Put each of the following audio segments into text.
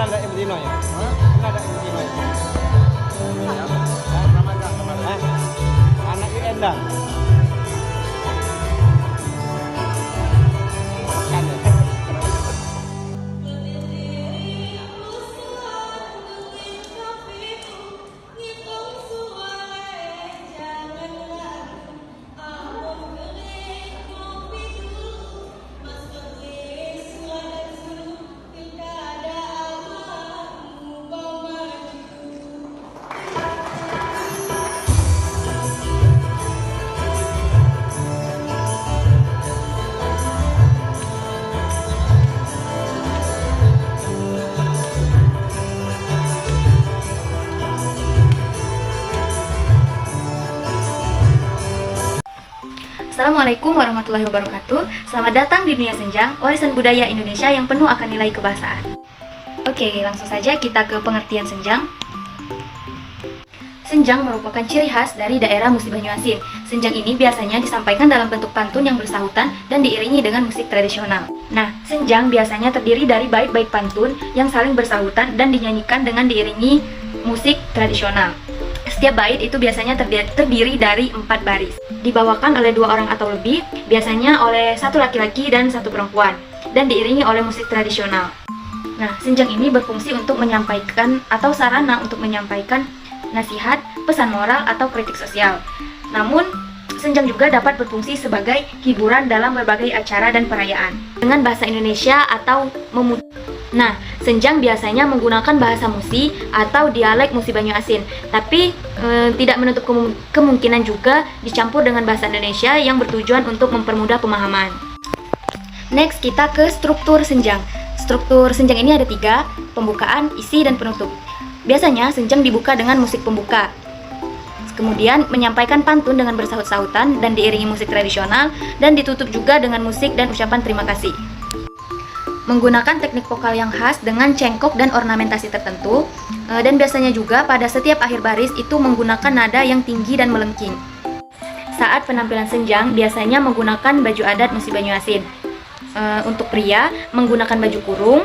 Kenal tak Ibu Tino ya? Kenal tak Ibu Tino ya? Anak Endang. Assalamualaikum warahmatullahi wabarakatuh. Selamat datang di Dunia Senjang, warisan budaya Indonesia yang penuh akan nilai kebahasaan. Oke, langsung saja kita ke pengertian senjang. Senjang merupakan ciri khas dari daerah Musi Banyuasin. Senjang ini biasanya disampaikan dalam bentuk pantun yang bersahutan dan diiringi dengan musik tradisional. Nah, senjang biasanya terdiri dari bait-bait pantun yang saling bersahutan dan dinyanyikan dengan diiringi musik tradisional. Setiap bait itu biasanya terdiri dari 4 baris. Dibawakan oleh 2 orang atau lebih, biasanya oleh 1 laki-laki dan 1 perempuan, dan diiringi oleh musik tradisional. Nah, senjang ini berfungsi untuk menyampaikan atau sarana untuk menyampaikan nasihat, pesan moral, atau kritik sosial. Namun, senjang juga dapat berfungsi sebagai hiburan dalam berbagai acara dan perayaan dengan bahasa Indonesia atau Nah, senjang biasanya menggunakan bahasa Musi atau dialek Musi Banyuasin, tapi tidak menutup kemungkinan juga dicampur dengan bahasa Indonesia yang bertujuan untuk mempermudah pemahaman. Next, kita ke struktur senjang. Struktur senjang ini ada 3, pembukaan, isi, dan penutup. Biasanya senjang dibuka dengan musik pembuka, kemudian menyampaikan pantun dengan bersahut-sahutan dan diiringi musik tradisional, dan ditutup juga dengan musik dan ucapan terima kasih. Menggunakan teknik vokal yang khas dengan cengkok dan ornamentasi tertentu, dan biasanya juga pada setiap akhir baris itu menggunakan nada yang tinggi dan melengking. Saat penampilan senjang biasanya menggunakan baju adat Musi Banyuasin. Untuk pria menggunakan baju kurung,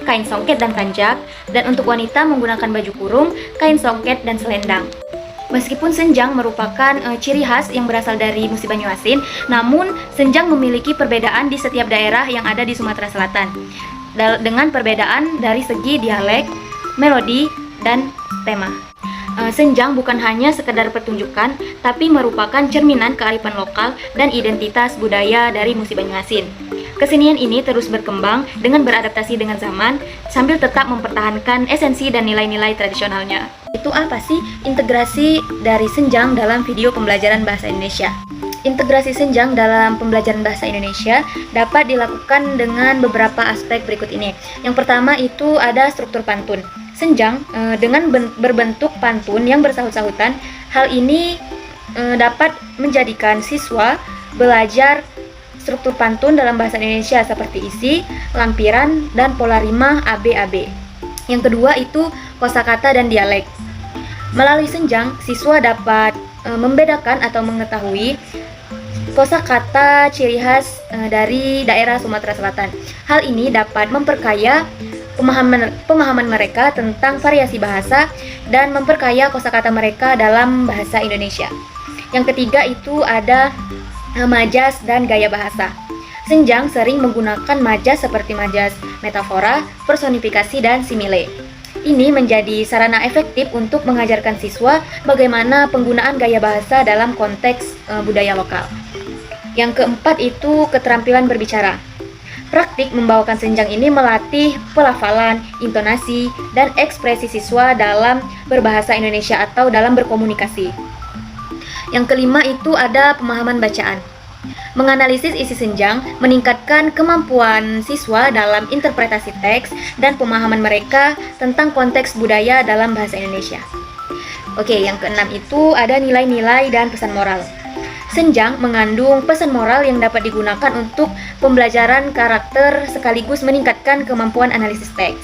kain songket dan kanjak, dan untuk wanita menggunakan baju kurung, kain songket dan selendang. Meskipun senjang merupakan ciri khas yang berasal dari Musi Banyuasin, namun senjang memiliki perbedaan di setiap daerah yang ada di Sumatera Selatan, dengan perbedaan dari segi dialek, melodi, dan tema. Senjang bukan hanya sekedar pertunjukan, tapi merupakan cerminan kearifan lokal dan identitas budaya dari Musi Banyuasin. Kesenian ini terus berkembang dengan beradaptasi dengan zaman, sambil tetap mempertahankan esensi dan nilai-nilai tradisionalnya. Itu apa sih integrasi dari senjang dalam video pembelajaran bahasa Indonesia? Integrasi senjang dalam pembelajaran bahasa Indonesia dapat dilakukan dengan beberapa aspek berikut ini. Yang pertama itu ada struktur pantun. Senjang dengan berbentuk pantun yang bersahut-sahutan, hal ini dapat menjadikan siswa belajar struktur pantun dalam bahasa Indonesia seperti isi, lampiran, dan pola rima ABAB. Yang kedua itu kosakata dan dialek. Melalui senjang, siswa dapat membedakan atau mengetahui kosakata ciri khas dari daerah Sumatera Selatan. Hal ini dapat memperkaya pemahaman mereka tentang variasi bahasa dan memperkaya kosakata mereka dalam bahasa Indonesia. Yang ketiga itu ada majas dan gaya bahasa. Senjang sering menggunakan majas seperti majas metafora, personifikasi, dan simile. Ini menjadi sarana efektif untuk mengajarkan siswa bagaimana penggunaan gaya bahasa dalam konteks budaya lokal. Yang keempat itu keterampilan berbicara. Praktik membawakan senjang ini melatih pelafalan, intonasi, dan ekspresi siswa dalam berbahasa Indonesia atau dalam berkomunikasi. Yang kelima itu ada pemahaman bacaan. Menganalisis isi senjang meningkatkan kemampuan siswa dalam interpretasi teks dan pemahaman mereka tentang konteks budaya dalam bahasa Indonesia. Oke, yang keenam itu ada nilai-nilai dan pesan moral. Senjang mengandung pesan moral yang dapat digunakan untuk pembelajaran karakter sekaligus meningkatkan kemampuan analisis teks.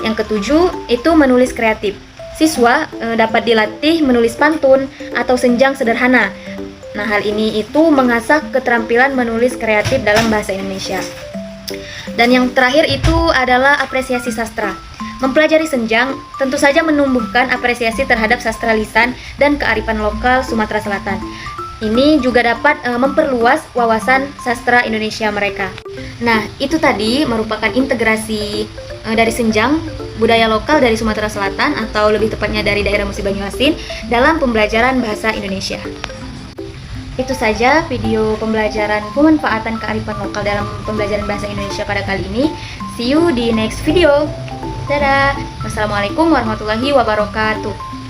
Yang ketujuh itu menulis kreatif. Siswa dapat dilatih menulis pantun atau senjang sederhana. Nah, hal ini itu mengasah keterampilan menulis kreatif dalam bahasa Indonesia. Dan yang terakhir itu adalah apresiasi sastra. Mempelajari Senjang tentu saja menumbuhkan apresiasi terhadap sastra lisan dan kearifan lokal Sumatera Selatan. Ini juga dapat memperluas wawasan sastra Indonesia mereka. Nah, itu tadi merupakan integrasi dari Senjang, budaya lokal dari Sumatera Selatan atau lebih tepatnya dari daerah Musi Banyuasin dalam pembelajaran bahasa Indonesia. Itu saja video pembelajaran pemanfaatan kearifan lokal dalam pembelajaran bahasa Indonesia pada kali ini. See you di next video. Dadah. Wassalamualaikum warahmatullahi wabarakatuh.